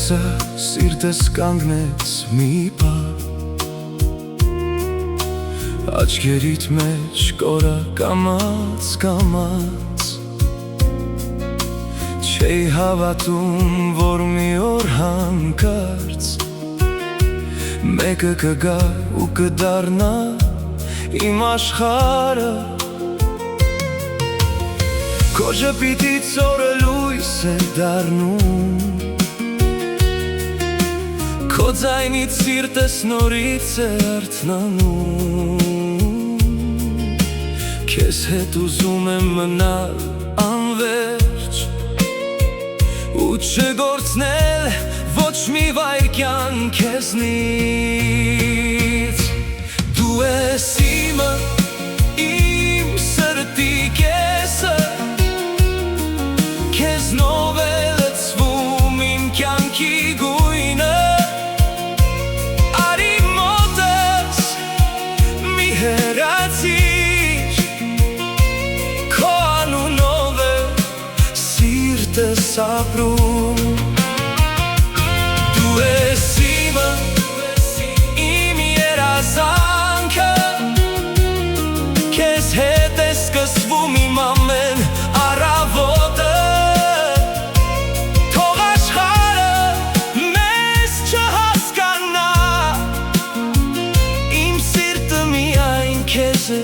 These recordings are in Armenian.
կեսը սիրտս կանգնեց մի պահ, աչքերիդ մեջ կորա կամաց Չէի հավատում, որ մի օր հանկարծ Մեկը կգա ու կդառնա իմ աշխարհը Քո ժպիտից օրը լույս է դառնում Քո ձայնից սիրտս նորից է արթնանում Քեզ հետ ուզում եմ մնալ անվերջ Ու չգործնել ոչ մի վայրկյան քեզնից Դու ես իմը, իմ սրտի կեսը Քեզնով է լցվում իմ կյանքի գույնը Արի մոտս մի հեռացիր Քո անունով է սիրտս ապրում Դու ես իմը, իմ երազանքը Քեզ հետ է սկսվում իմ ամեն առավոտը Թող աշխարհը մեզ չհասկանա Իմ սիրտը միայն քեզ է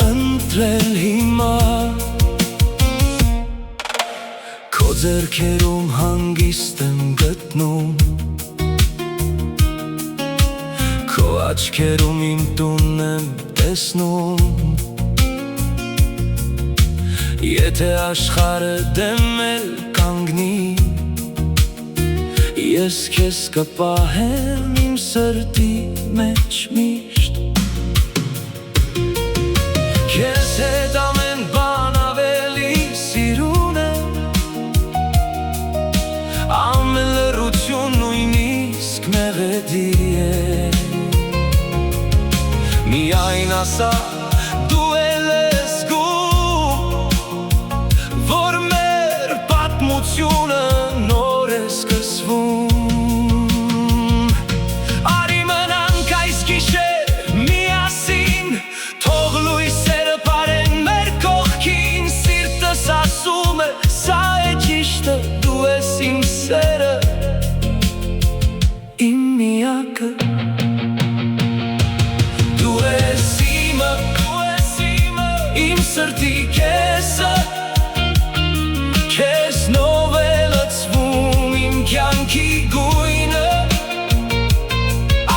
ընտրել հիմա Քո ձեռքերում հանգիստ եմ գտնում Քո աչքերում իմ տունն եմ տեսնում Եթե աշխարհը դեմ էլ կանգնի Ես քեզ կպահեմ իմ սրտի մեջ միշտ Քեզ հետ ամեն բան ավելի սիրուն է Ամեն լռություն նույնիսկ մեղեդի է Միայն ասա դու էլ ես զգում Որ մեր պատմությունը նոր է սկսվում Արի մնանք այս գիշեր միասին Թող լույսերը պարեն մեր կողքին Սիրտս ասում է սա է ճիշտը Դու ես իմ սերը Իմ միակը Դու ես իմը Իմ սրտի կեսը Քեզնով է լցվում իմ կյանքի գույնը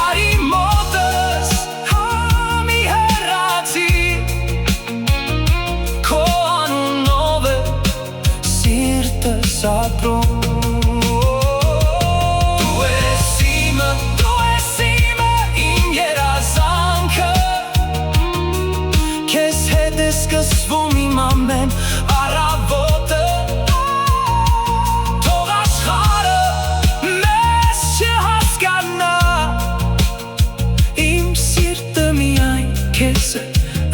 Արի մոտս մի հեռացիր Քո անունով է սիրտս ապրում Դու ես իմը, իմ երազանքը Քեզ հետ է սկսվում իմ ամեն առավոտը Թող աշխարհը մեզ չհասկանա Իմ սիրտը միայն քեզ է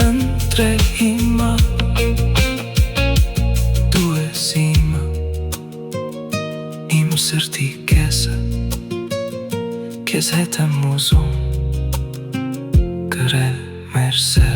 ընտրել հիմա Դու ես իմը, իմ սրտի կեսը Քեզ հետ եմ ուզում գրել մեր սերը